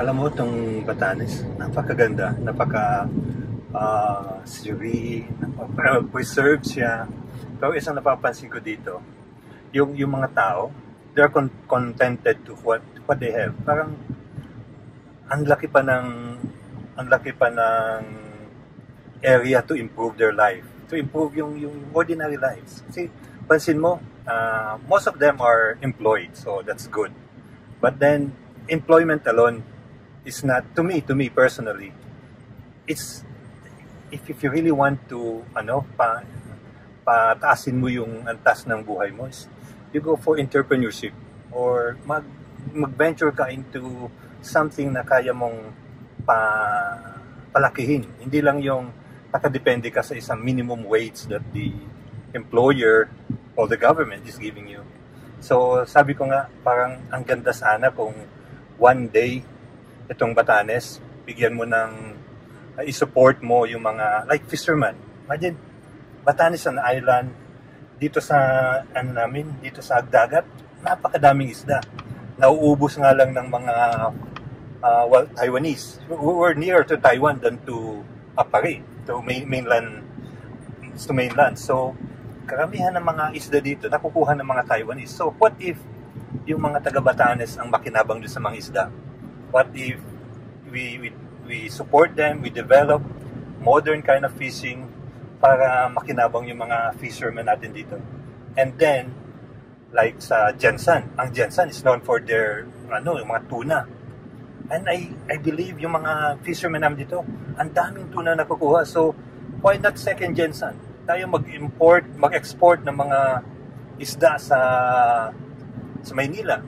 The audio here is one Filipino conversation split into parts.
Alam mo itong Batanes, napakaganda, serene, napaka-preserved siya. Pero isang napapansin ko dito, yung mga tao, they're contented to what they have. Parang ang laki pa ng area to improve their life, to improve yung ordinary lives. Kasi pansin mo, most of them are employed, so that's good. But then employment alone is not, to me personally, it's, if you really want to pataasin mo yung antas ng buhay mo, is you go for entrepreneurship or mag-venture ka into something na kaya mong palakihin. Hindi lang yung nakadepende ka sa isang minimum wage that the employer or the government is giving you. So sabi ko nga, parang ang ganda sana kung one day itong Batanes, bigyan mo ng i-support mo yung mga like fisherman. Imagine, Batanes an island, dito sa dito sa dagat, napakadaming isda. Nauubos nga lang ng mga Taiwanese. We're nearer to Taiwan than to Apari, to mainland. So karamihan ng mga isda dito nakukuha ng mga Taiwanese. So what if yung mga taga Batanes ang makinabang doon sa mga isda? What if we support them, we develop modern kind of fishing para makinabang yung mga fishermen natin dito? And then, like sa Jensan, ang Jensan is known for their, yung mga tuna. And I believe yung mga fishermen namin dito, ang daming tuna na kukuha. So, why not second Jensan? Tayo mag-export ng mga isda sa Maynila.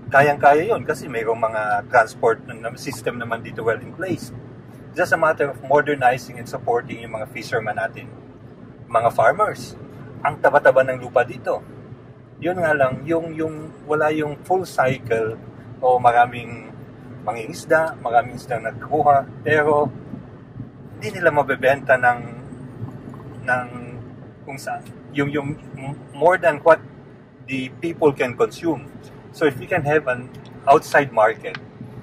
Kayang-kaya yun kasi mayroong mga transport system naman dito well in place. Just a matter of modernizing and supporting yung mga fishermen natin. Mga farmers, ang taba-taba ng lupa dito. Yun nga lang, yung wala yung full cycle o maraming mangingisda, maraming isda nagkukuha, pero hindi nila mabebenta ng kung saan, yung more than what the people can consume. So if we can have an outside market,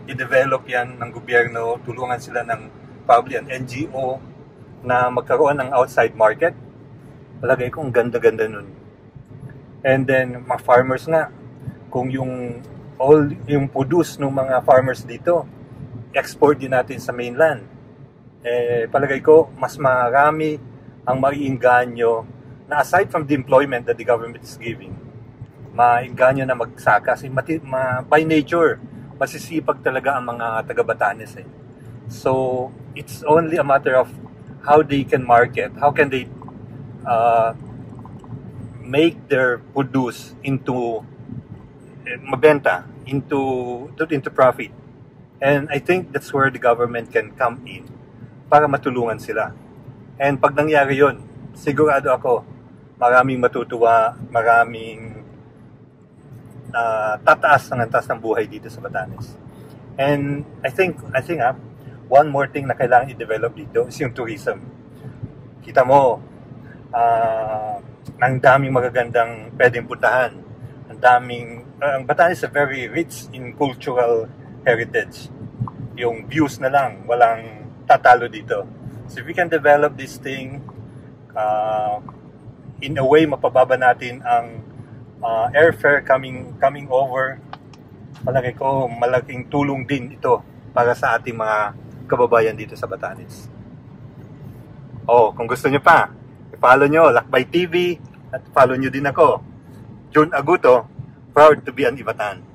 i-develop yan ng gobyerno, tulungan sila ng probably an NGO na magkaroon ng outside market, palagay ko ang ganda-ganda nun. And then mga farmers nga, kung yung produce ng mga farmers dito, export din natin sa mainland, palagay ko mas marami ang maiinganyo na aside from the employment that the government is giving, mainganyo na magsaka. Kasi by nature, masisipag talaga ang mga taga-Batanes. So, it's only a matter of how they can market, how can they make their produce into mabenta, into profit. And I think that's where the government can come in para matulungan sila. And pag nangyari yun, sigurado ako, maraming matutuwa, maraming tataas ng antas ng buhay dito sa Batanes. And I think one more thing na kailangan i-develop dito is yung tourism. Kita mo, ang daming magagandang pwedeng puntahan. Ang Batanes is very rich in cultural heritage. Yung views na lang, walang tatalo dito. So if we can develop this thing, in a way, mapababa natin ang airfare coming over. Palagay ko malaking tulong din ito para sa ating mga kababayan dito sa Batanes. Kung gusto nyo pa, i-follow nyo Lakbay TV at follow nyo din ako, June Aguto, proud to be an Ivatan.